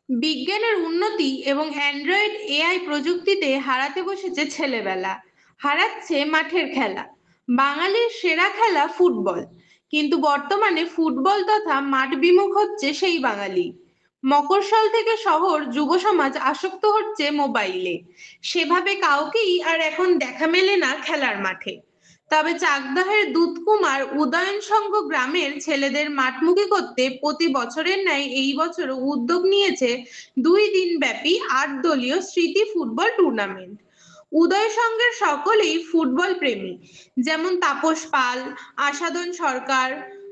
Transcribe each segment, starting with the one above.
বিজ্ঞানের উন্নতি এবং অ্যান্ড্রয়েড এআই প্রযুক্তিতে হারাতে বসেছে ছেলেবেলা, হারাচ্ছে মাঠের খেলা। বাঙালির সেরা খেলা ফুটবল, কিন্তু বর্তমানে ফুটবল তথা মাঠ বিমুখ হচ্ছে সেই বাঙালি। মফস্বল থেকে শহর যুব সমাজ আসক্ত হচ্ছে মোবাইলে, সেভাবে কাউকেই আর এখন দেখা মেলে না খেলার মাঠে। তবে চাকদহের দুধকুমার উদয়ন সংঘ গ্রামের ছেলেদের মাঠমুখী করতে প্রতি বছরের ন্যায় এই বছরও উদ্যোগ নিয়েছে 2 দিন ব্যাপী 8 দলীয় স্মৃতি ফুটবল টুর্নামেন্ট। উদয় সংঘের সকলেই ফুটবল প্রেমী, যেমন তাপস পাল, আসাদন সরকার,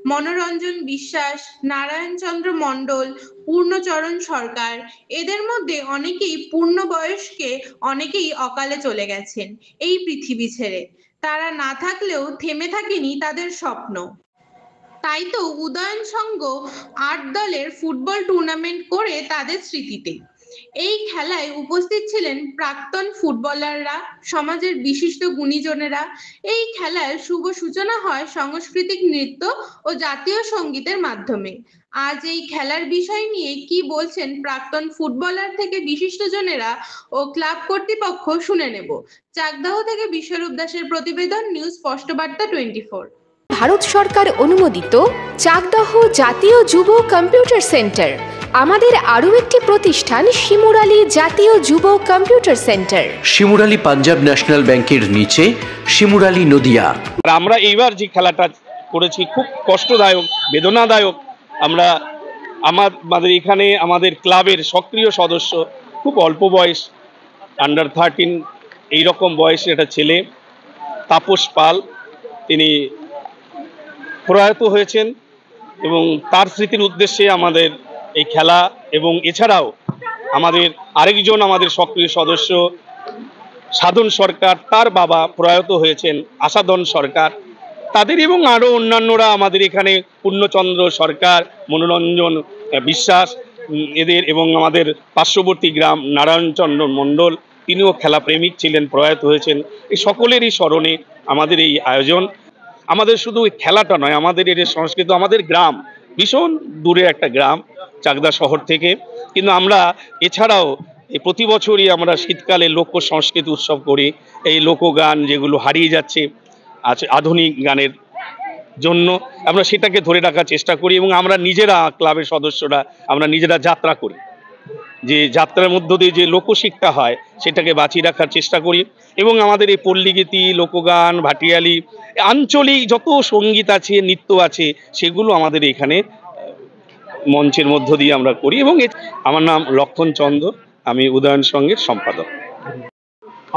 মনোরঞ্জন বিশ্বাস, নারায়ণচন্দ্র মণ্ডল, পূর্ণচরণ সরকার। এদের মধ্যে অনেকেই পূর্ণবয়স্কে, অনেকেই অকালে চলে গেছেন এই পৃথিবী ছেড়ে। তারা না থাকলেও থেমে থাকেনি তাদের স্বপ্ন। তাই তো উদয়ন সংঘ 8 দলের ফুটবল টুর্নামেন্ট করে তাদের স্মৃতিতে। এই খেলায় উপস্থিত ছিলেন প্রাক্তন ফুটবলাররা, সমাজের বিশিষ্ট গুণীজনেরা। এই খেলার শুভ সূচনা হয় সাংস্কৃতিক নৃত্য ও জাতীয় সঙ্গীতের মাধ্যমে। আজ এই খেলার বিষয় নিয়ে কি বলছেন প্রাক্তন ফুটবলার থেকে বিশিষ্টজনেরা ও ক্লাব কর্তৃপক্ষ শুনে নেব। চাকদাহ থেকে বিশ্বরূপ দাসের প্রতিবেদন, নিউজ স্পষ্ট বার্তা 24। ভারত সরকার অনুমোদিত চাকদহ জাতীয় যুব কম্পিউটার সেন্টার। আমাদের আরও একটি প্রতিষ্ঠান শিমুরালী জাতীয় যুব computer centre, Shimurali Punjab national ব্যাংকের নিচে, শিমুরালী নদিয়া। আমরা এইবার যে খেলাটা করেছি খুব কষ্টদায়ক, বেদনাদায়ক। আমাদের এখানে আমাদের ক্লাবের সক্রিয় সদস্য, খুব অল্প বয়স, আন্ডার 13 এইরকম বয়সের একটা ছেলে তাপস পাল, তিনি প্রয়াত হয়েছেন এবং তার স্মৃতির উদ্দেশ্যে আমাদের এই খেলা। এবং এছাড়াও আমাদের আমাদের সক্রিয় সদস্য সাধন সরকার, তার বাবা প্রয়াত হয়েছেন আসাদন সরকার, তাদের এবং আরও অন্যান্যরা আমাদের এখানে পূর্ণচন্দ্র সরকার, মনোরঞ্জন বিশ্বাস, এদের এবং আমাদের পার্শ্ববর্তী গ্রাম নারায়ণচন্দ্র মণ্ডল, তিনিও খেলা প্রেমিক ছিলেন, প্রয়াত হয়েছেন। এই সকলেরই স্মরণে আমাদের এই আয়োজন। আমাদের শুধু ওই খেলাটা নয়, আমাদের এর সংস্কৃতি, আমাদের গ্রাম ভীষণ দূরে একটা গ্রাম চাকদা শহর থেকে, কিন্তু আমরা এছাড়াও এই প্রতি বছরই আমরা শীতকালে লোক সংস্কৃতি উৎসব করি। এই লোকগান যেগুলো হারিয়ে যাচ্ছে আধুনিক গানের জন্য, আমরা সেটাকে ধরে রাখার চেষ্টা করি এবং আমরা নিজেরা ক্লাবের সদস্যরা আমরা নিজেরা যাত্রা করি, যে যাত্রার মধ্য দিয়ে যে লোকশিক্ষা হয় সেটাকে বাঁচিয়ে রাখার চেষ্টা করি। এবং আমাদের এই পল্লীগীতি, লোকগান, ভাটিয়ালি, আঞ্চলিক যত সঙ্গীত আছে, নৃত্য আছে, সেগুলো আমাদের এখানে মঞ্চের মধ্য দিয়ে আমরা করি। এবং আমার নাম লক্ষণ চন্দ্র, আমি উদয়ন সংঘের সম্পাদক।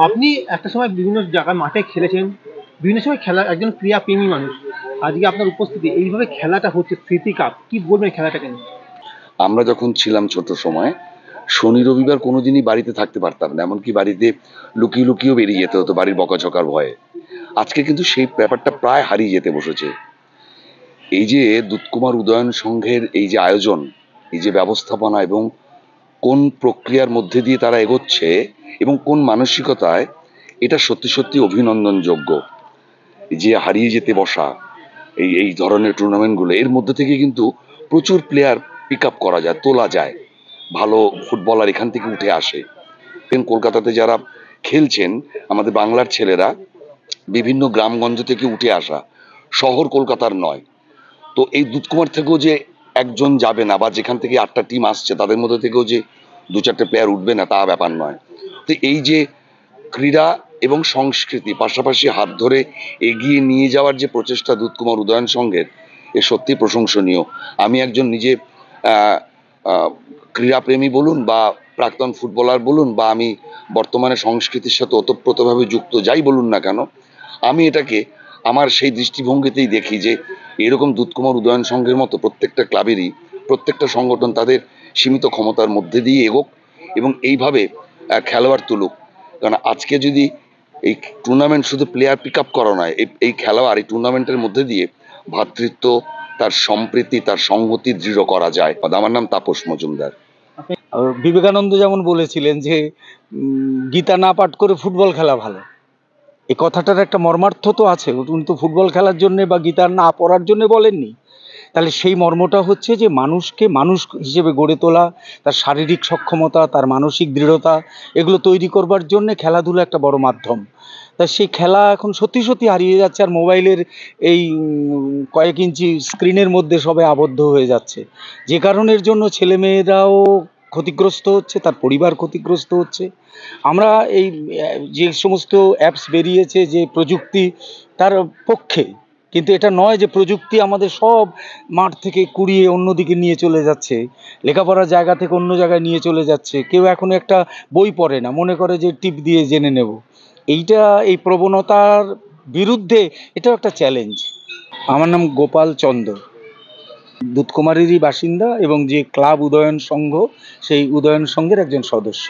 আপনি একটা সময় বিভিন্ন জায়গায় মাঠে খেলেছেন, বিভিন্ন সময় খেলা, একজন ক্রীড়াপ্রেমী মানুষ। আজকে আপনার উপস্থিতি এইভাবে খেলাটা হচ্ছে স্মৃতি কাপ, কি বলবেন খেলাটাকে নিয়ে? আমরা যখন ছিলাম ছোট সময়, শনি রবিবার কোনোদিনই বাড়িতে থাকতে পারতাম না, এমনকি বাড়িতে লুকিয়ে লুকিয়েও বেরিয়ে যেতে হতো বাড়ির বকাঝকার ভয়ে। আজকে কিন্তু সেই ব্যাপারটা প্রায় হারিয়ে যেতে বসেছে। এই যে দুধকুমার উদয়ন সংঘের এই যে আয়োজন, এই যে ব্যবস্থাপনা এবং কোন প্রক্রিয়ার মধ্যে দিয়ে তারা এগোচ্ছে এবং কোন মানসিকতায়, এটা সত্যি সত্যি অভিনন্দনযোগ্য। যে হারিয়ে যেতে বসা এই ধরনের টুর্নামেন্টগুলো, এর মধ্যে থেকে কিন্তু প্রচুর প্লেয়ার পিক আপ করা যায়, তোলা যায়, ভালো ফুটবলার এখান থেকে উঠে আসে। কলকাতাতে যারা খেলছেন আমাদের বাংলার ছেলেরা, বিভিন্ন গ্রামগঞ্জ থেকে উঠে আসা, শহর কলকাতার নয়। তো এই দুধকুমার থেকেও যে একজন যাবে না, বা যেখান থেকে 8টা টিম আসছে তাদের মধ্যে থেকেও যে 2-4টে প্লেয়ার উঠবে না, তা ব্যাপার নয়। তো এই যে ক্রীড়া এবং সংস্কৃতি পাশাপাশি হাত ধরে এগিয়ে নিয়ে যাওয়ার যে প্রচেষ্টা দুধকুমার উদয়ন সংঘের, এ সত্যি প্রশংসনীয়। আমি একজন নিজে ক্রীড়াপ্রেমী বলুন বা প্রাক্তন ফুটবলার বলুন, বা আমি বর্তমানে সংস্কৃতির সাথে ওতপ্রোতভাবে যুক্ত, যাই বলুন না কেন, আমি এটাকে আমার সেই দৃষ্টিভঙ্গিতেই দেখি যে এরকম দুধকুমার উদয়ন সংঘের মতো প্রত্যেকটা ক্লাবেরই, প্রত্যেকটা সংগঠন তাদের সীমিত ক্ষমতার মধ্যে দিয়ে এগোক এবং এইভাবে খেলোয়াড় তুলুক। কারণ আজকে যদি এই টুর্নামেন্ট শুধু প্লেয়ার পিক আপ করা নয়, এই খেলোয়াড় এই টুর্নামেন্টের মধ্যে দিয়ে ভ্রাতৃত্ব, তার সম্প্রীতি, তার সংহতি দৃঢ় করা যায়। আমার নাম তাপস মজুমদার। বিবেকানন্দ যেমন বলেছিলেন যে গীতা না পাঠ করে ফুটবল খেলা ভালো, এই কথাটার একটা মর্মার্থ তো আছে। উনি তো ফুটবল খেলার জন্য বা গীতা না পড়ার জন্য বলেননি, তাহলে সেই মর্মটা হচ্ছে যে মানুষকে মানুষ হিসেবে গড়ে তোলা, তার শারীরিক সক্ষমতা, তার মানসিক দৃঢ়তা, এগুলো তৈরি করবার জন্য খেলাধুলা একটা বড় মাধ্যম। তা সেই খেলা এখন সত্যি সত্যি হারিয়ে যাচ্ছে, আর মোবাইলের এই কয়েক ইঞ্চি স্ক্রিনের মধ্যে সবাই আবদ্ধ হয়ে যাচ্ছে, যে কারণের জন্য ছেলেমেয়েরাও ক্ষতিগ্রস্ত হচ্ছে, তার পরিবার ক্ষতিগ্রস্ত হচ্ছে। আমরা এই যে সমস্ত অ্যাপস বেরিয়েছে, যে প্রযুক্তি তার পক্ষে, কিন্তু এটা নয় যে প্রযুক্তি আমাদের সব মাঠ থেকে কুড়িয়ে অন্যদিকে নিয়ে চলে যাচ্ছে, লেখাপড়ার জায়গা থেকে অন্য জায়গায় নিয়ে চলে যাচ্ছে। কেউ এখন একটা বই পড়ে না, মনে করে যে টিপ দিয়ে জেনে নেব। এই প্রবণতার বিরুদ্ধে এটাও একটা চ্যালেঞ্জ। আমার নাম গোপাল চন্দ্র, দুধকুমারেরই বাসিন্দা এবং যে ক্লাব উদয়ন সংঘ, সেই উদয়ন সংঘের একজন সদস্য।